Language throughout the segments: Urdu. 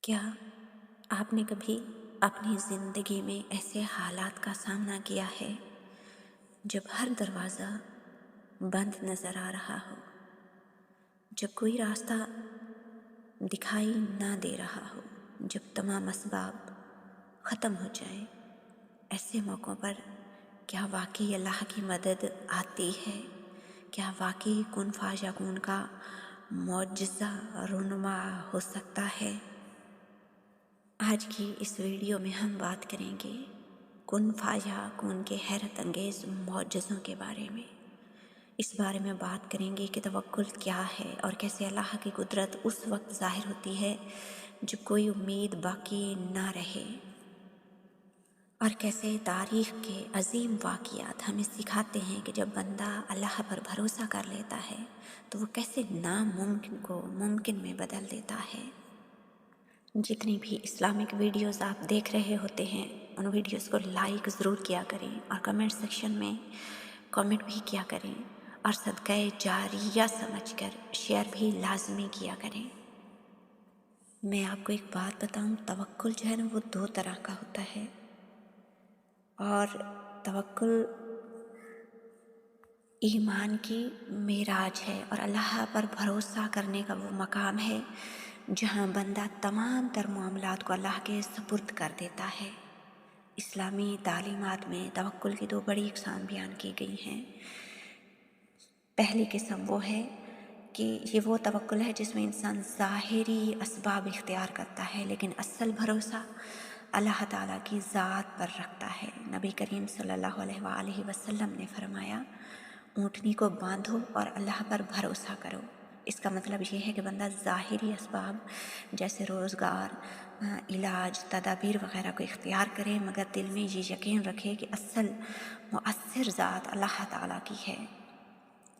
کیا آپ نے کبھی اپنی زندگی میں ایسے حالات کا سامنا کیا ہے جب ہر دروازہ بند نظر آ رہا ہو، جب کوئی راستہ دکھائی نہ دے رہا ہو، جب تمام اسباب ختم ہو جائیں؟ ایسے موقعوں پر کیا واقعی اللہ کی مدد آتی ہے؟ کیا واقعی کن فیکون کا معجزہ رونما ہو سکتا ہے؟ آج کی اس ویڈیو میں ہم بات کریں گے کن فیکون کے حیرت انگیز معجزوں کے بارے میں۔ اس بارے میں بات کریں گے کہ توکل کیا ہے اور کیسے اللہ کی قدرت اس وقت ظاہر ہوتی ہے جب کوئی امید باقی نہ رہے، اور کیسے تاریخ کے عظیم واقعات ہمیں سکھاتے ہیں کہ جب بندہ اللہ پر بھروسہ کر لیتا ہے تو وہ کیسے ناممکن کو ممکن میں بدل دیتا ہے۔ جتنی بھی اسلامک ویڈیوز آپ دیکھ رہے ہوتے ہیں ان ویڈیوز کو لائک ضرور کیا کریں اور کمنٹ سیکشن میں کمنٹ بھی کیا کریں، اور صدقہ جاریہ سمجھ کر شیئر بھی لازمی کیا کریں۔ میں آپ کو ایک بات بتاؤں، توکل جو ہے نا وہ دو طرح کا ہوتا ہے، اور توکل ایمان کی معراج ہے اور اللہ پر بھروسہ کرنے کا وہ مقام ہے جہاں بندہ تمام تر معاملات کو اللہ کے سپرد کر دیتا ہے۔ اسلامی تعلیمات میں توکل کی دو بڑی اقسام بیان کی گئی ہیں۔ پہلی قسم وہ ہے کہ یہ وہ توکل ہے جس میں انسان ظاہری اسباب اختیار کرتا ہے لیکن اصل بھروسہ اللہ تعالیٰ کی ذات پر رکھتا ہے۔ نبی کریم صلی اللہ علیہ وآلہ وسلم نے فرمایا، اونٹنی کو باندھو اور اللہ پر بھروسہ کرو۔ اس کا مطلب یہ ہے کہ بندہ ظاہری اسباب جیسے روزگار، علاج، تدابیر وغیرہ کو اختیار کرے، مگر دل میں یہ یقین رکھے کہ اصل مؤثر ذات اللہ تعالیٰ کی ہے۔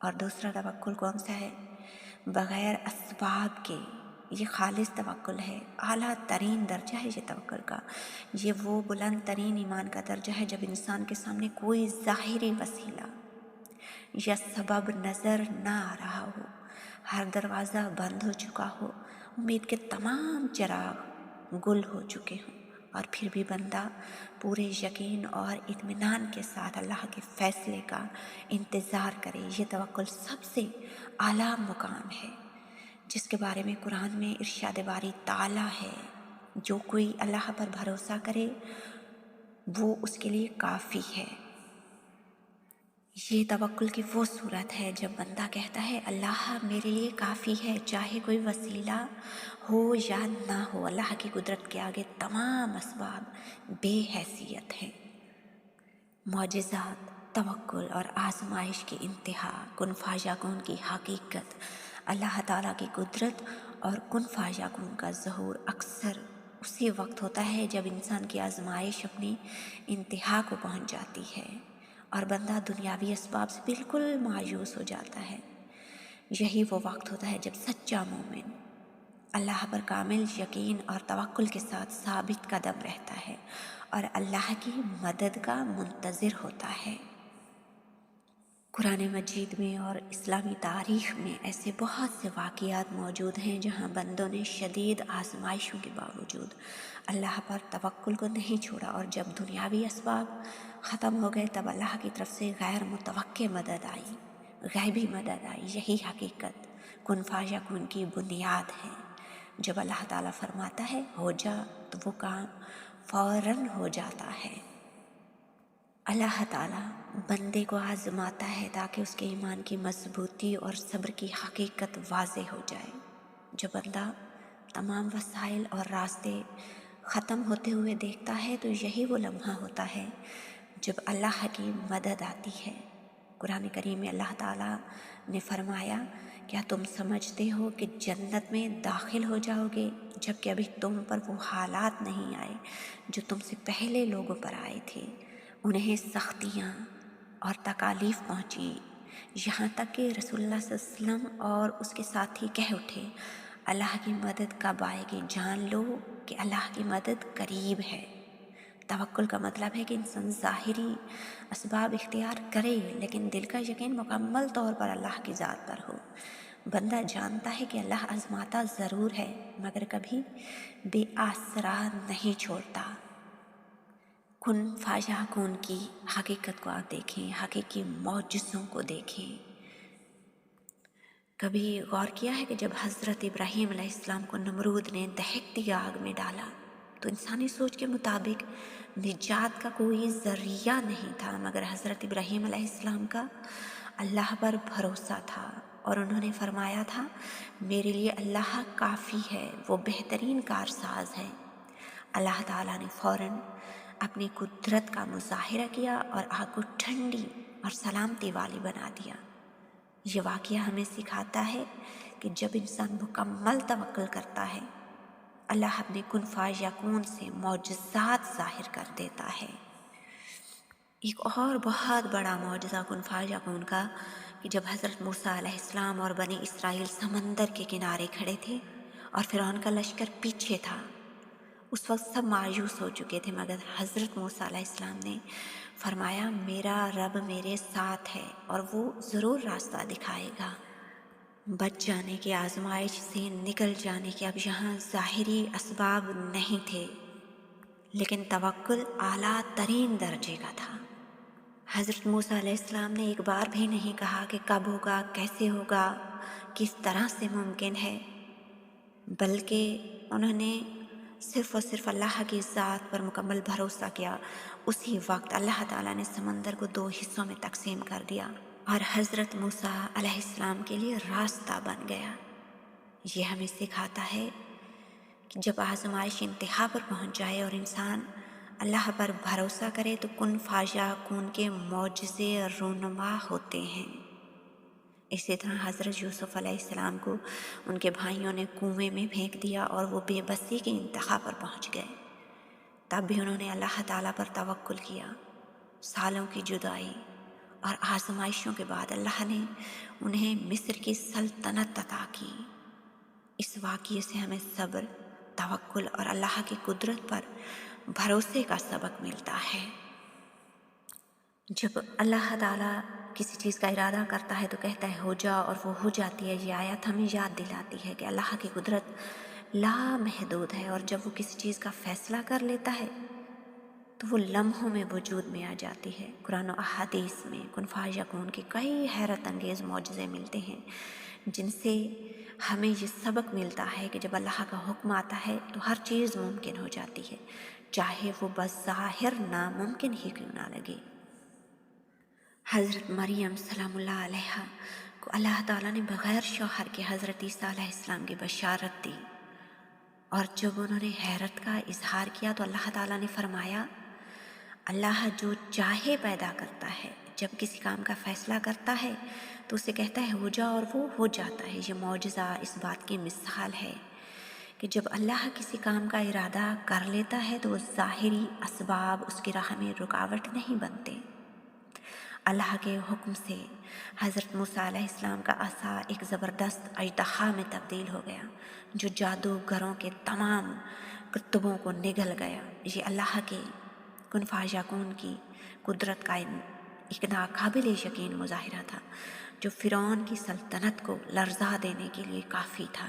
اور دوسرا توکل کون سا ہے؟ بغیر اسباب کے، یہ خالص توکل ہے، اعلیٰ ترین درجہ ہے یہ توکل کا۔ یہ وہ بلند ترین ایمان کا درجہ ہے جب انسان کے سامنے کوئی ظاہری وسیلہ یا سبب نظر نہ آ رہا ہو، ہر دروازہ بند ہو چکا ہو، امید کے تمام چراغ گل ہو چکے ہوں، اور پھر بھی بندہ پورے یقین اور اطمینان کے ساتھ اللہ کے فیصلے کا انتظار کرے۔ یہ توکل سب سے اعلیٰ مقام ہے جس کے بارے میں قرآن میں ارشاد باری تعالیٰ ہے، جو کوئی اللہ پر بھروسہ کرے وہ اس کے لیے کافی ہے۔ یہ توکل کی وہ صورت ہے جب بندہ کہتا ہے اللہ میرے لیے کافی ہے، چاہے کوئی وسیلہ ہو یا نہ ہو، اللہ کی قدرت کے آگے تمام اسباب بے حیثیت ہیں۔ معجزات، توکل اور آزمائش کی انتہا، کن فیکون کی حقیقت، اللہ تعالیٰ کی قدرت اور کن فیکون کا ظہور اکثر اسی وقت ہوتا ہے جب انسان کی آزمائش اپنی انتہا کو پہنچ جاتی ہے اور بندہ دنیاوی اسباب سے بالکل مایوس ہو جاتا ہے۔ یہی وہ وقت ہوتا ہے جب سچا مومن اللہ پر کامل یقین اور توکل کے ساتھ ثابت قدم رہتا ہے اور اللہ کی مدد کا منتظر ہوتا ہے۔ قرآن مجید میں اور اسلامی تاریخ میں ایسے بہت سے واقعات موجود ہیں جہاں بندوں نے شدید آزمائشوں کے باوجود اللہ پر توکل کو نہیں چھوڑا، اور جب دنیاوی اسباب ختم ہو گئے تب اللہ کی طرف سے غیر متوقع مدد آئی، غیبی مدد آئی۔ یہی حقیقت کن فیکون کی بنیاد ہے۔ جب اللہ تعالیٰ فرماتا ہے ہو جا تو وہ کام فوراً ہو جاتا ہے۔ اللہ تعالیٰ بندے کو آزماتا ہے تاکہ اس کے ایمان کی مضبوطی اور صبر کی حقیقت واضح ہو جائے۔ جو بندہ تمام وسائل اور راستے ختم ہوتے ہوئے دیکھتا ہے تو یہی وہ لمحہ ہوتا ہے جب اللہ کی مدد آتی ہے۔ قرآن کریم میں اللہ تعالیٰ نے فرمایا، کیا تم سمجھتے ہو کہ جنت میں داخل ہو جاؤ گے جبکہ ابھی تم پر وہ حالات نہیں آئے جو تم سے پہلے لوگوں پر آئے تھے؟ انہیں سختیاں اور تکالیف پہنچی، یہاں تک کہ رسول اللہ صلی اللہ علیہ وسلم اور اس کے ساتھی کہہ اٹھے، اللہ کی مدد کب آئے گی؟ جان لو کہ اللہ کی مدد قریب ہے۔ توکل کا مطلب ہے کہ انسان ظاہری اسباب اختیار کرے لیکن دل کا یقین مکمل طور پر اللہ کی ذات پر ہو۔ بندہ جانتا ہے کہ اللہ آزماتا ضرور ہے مگر کبھی بے آسرا نہیں چھوڑتا۔ کن فاجا کن کی حقیقت کو آپ دیکھیں، حقیقی معجزوں کو دیکھیں۔ کبھی غور کیا ہے کہ جب حضرت ابراہیم علیہ السلام کو نمرود نے دہکتی آگ میں ڈالا تو انسانی سوچ کے مطابق نجات کا کوئی ذریعہ نہیں تھا، مگر حضرت ابراہیم علیہ السلام کا اللہ پر بھروسہ تھا اور انہوں نے فرمایا تھا میرے لیے اللہ کافی ہے، وہ بہترین کارساز ہے۔ اللہ تعالیٰ نے فوراً اپنی قدرت کا مظاہرہ کیا اور آگ کو ٹھنڈی اور سلامتی والی بنا دیا۔ یہ واقعہ ہمیں سکھاتا ہے کہ جب انسان مکمل توکل کرتا ہے اللہ اپنے کن فیکون سے معجزات ظاہر کر دیتا ہے۔ ایک اور بہت بڑا معجزہ کن فیکون کا کہ جب حضرت موسیٰ علیہ السلام اور بنی اسرائیل سمندر کے کنارے کھڑے تھے اور فرعون کا لشکر پیچھے تھا، اس وقت سب مایوس ہو چکے تھے، مگر حضرت موسیٰ علیہ السلام نے فرمایا میرا رب میرے ساتھ ہے اور وہ ضرور راستہ دکھائے گا۔ بچ جانے کی آزمائش سے نکل جانے کے اب یہاں ظاہری اسباب نہیں تھے، لیکن توکل اعلیٰ ترین درجے کا تھا۔ حضرت موسیٰ علیہ السلام نے ایک بار بھی نہیں کہا کہ کب ہوگا، کیسے ہوگا، کس طرح سے ممکن ہے، بلکہ انہوں نے صرف اور صرف اللہ کی ذات پر مکمل بھروسہ کیا۔ اسی وقت اللہ تعالیٰ نے سمندر کو 2 حصوں میں تقسیم کر دیا اور حضرت موسیٰ علیہ السلام کے لیے راستہ بن گیا۔ یہ ہمیں سکھاتا ہے کہ جب آزمائش انتہا پر پہنچ جائے اور انسان اللہ پر بھروسہ کرے تو کن فیکون کے معجزے رونما ہوتے ہیں۔ اسی طرح حضرت یوسف علیہ السلام کو ان کے بھائیوں نے کنویں میں پھینک دیا اور وہ بے بسی کی انتہا پر پہنچ گئے، تب بھی انہوں نے اللہ تعالیٰ پر توکل کیا۔ سالوں کی جدائی اور آزمائشوں کے بعد اللہ نے انہیں مصر کی سلطنت عطا کی۔ اس واقعے سے ہمیں صبر، توکل اور اللہ کی قدرت پر بھروسے کا سبق ملتا ہے۔ جب اللہ تعالیٰ کسی چیز کا ارادہ کرتا ہے تو کہتا ہے ہو جا اور وہ ہو جاتی ہے۔ یہ آیت ہمیں یاد دلاتی ہے کہ اللہ کی قدرت لامحدود ہے، اور جب وہ کسی چیز کا فیصلہ کر لیتا ہے تو وہ لمحوں میں وجود میں آ جاتی ہے۔ قرآن و احادیث میں کن فیکون کے کئی حیرت انگیز معجزے ملتے ہیں جن سے ہمیں یہ سبق ملتا ہے کہ جب اللہ کا حکم آتا ہے تو ہر چیز ممکن ہو جاتی ہے، چاہے وہ بظاہر ناممکن ہی کیوں نہ لگے۔ حضرت مریم سلام اللہ علیہا کو اللہ تعالیٰ نے بغیر شوہر کے حضرت عیسیٰ علیہ السلام کی بشارت دی، اور جب انہوں نے حیرت کا اظہار کیا تو اللہ تعالیٰ نے فرمایا اللہ جو چاہے پیدا کرتا ہے، جب کسی کام کا فیصلہ کرتا ہے تو اسے کہتا ہے ہو جا اور وہ ہو جاتا ہے۔ یہ معجزہ اس بات کی مثال ہے کہ جب اللہ کسی کام کا ارادہ کر لیتا ہے تو وہ ظاہری اسباب اس کی راہ میں رکاوٹ نہیں بنتے۔ اللہ کے حکم سے حضرت موسیٰ علیہ السلام کا عصا ایک زبردست اژدہا میں تبدیل ہو گیا جو جادوگروں کے تمام کتبوں کو نگل گیا۔ یہ اللہ کے کن فیکون کی قدرت کا ایک ناقابل یقین مظاہرہ تھا جو فرعون کی سلطنت کو لرزا دینے کے لیے کافی تھا۔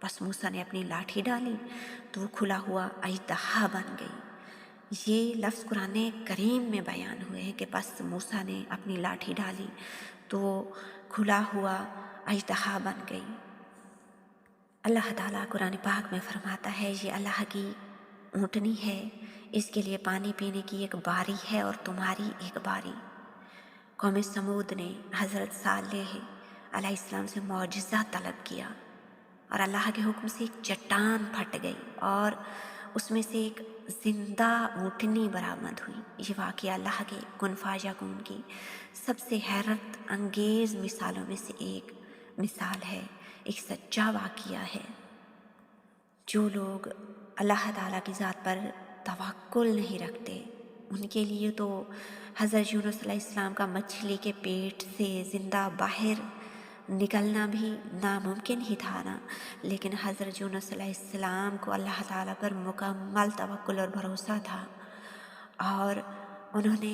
بس موسیٰ نے اپنی لاٹھی ڈالی تو وہ کھلا ہوا اژدہا بن گئی۔ یہ لفظ قرآن کریم میں بیان ہوئے ہیں کہ پس موسیٰ نے اپنی لاٹھی ڈالی تو وہ کھلا ہوا اژدہا بن گئی۔ اللہ تعالیٰ قرآن پاک میں فرماتا ہے یہ اللہ کی اونٹنی ہے، اس کے لیے پانی پینے کی ایک باری ہے اور تمہاری ایک باری۔ قوم سمود نے حضرت صالح علیہ السلام سے معجزہ طلب کیا اور اللہ کے حکم سے ایک چٹان پھٹ گئی اور اس میں سے ایک زندہ اونٹنی برآمد ہوئی۔ یہ واقعہ اللہ کے کن فیکون کی سب سے حیرت انگیز مثالوں میں سے ایک مثال ہے، ایک سچا واقعہ ہے۔ جو لوگ اللہ تعالیٰ کی ذات پر توکل نہیں رکھتے ان کے لیے تو حضرت یونس علیہ السلام کا مچھلی کے پیٹ سے زندہ باہر نکلنا بھی ناممکن ہی تھا نا، لیکن حضرت یونس علیہ السلام کو اللہ تعالیٰ پر مکمل توکل اور بھروسہ تھا اور انہوں نے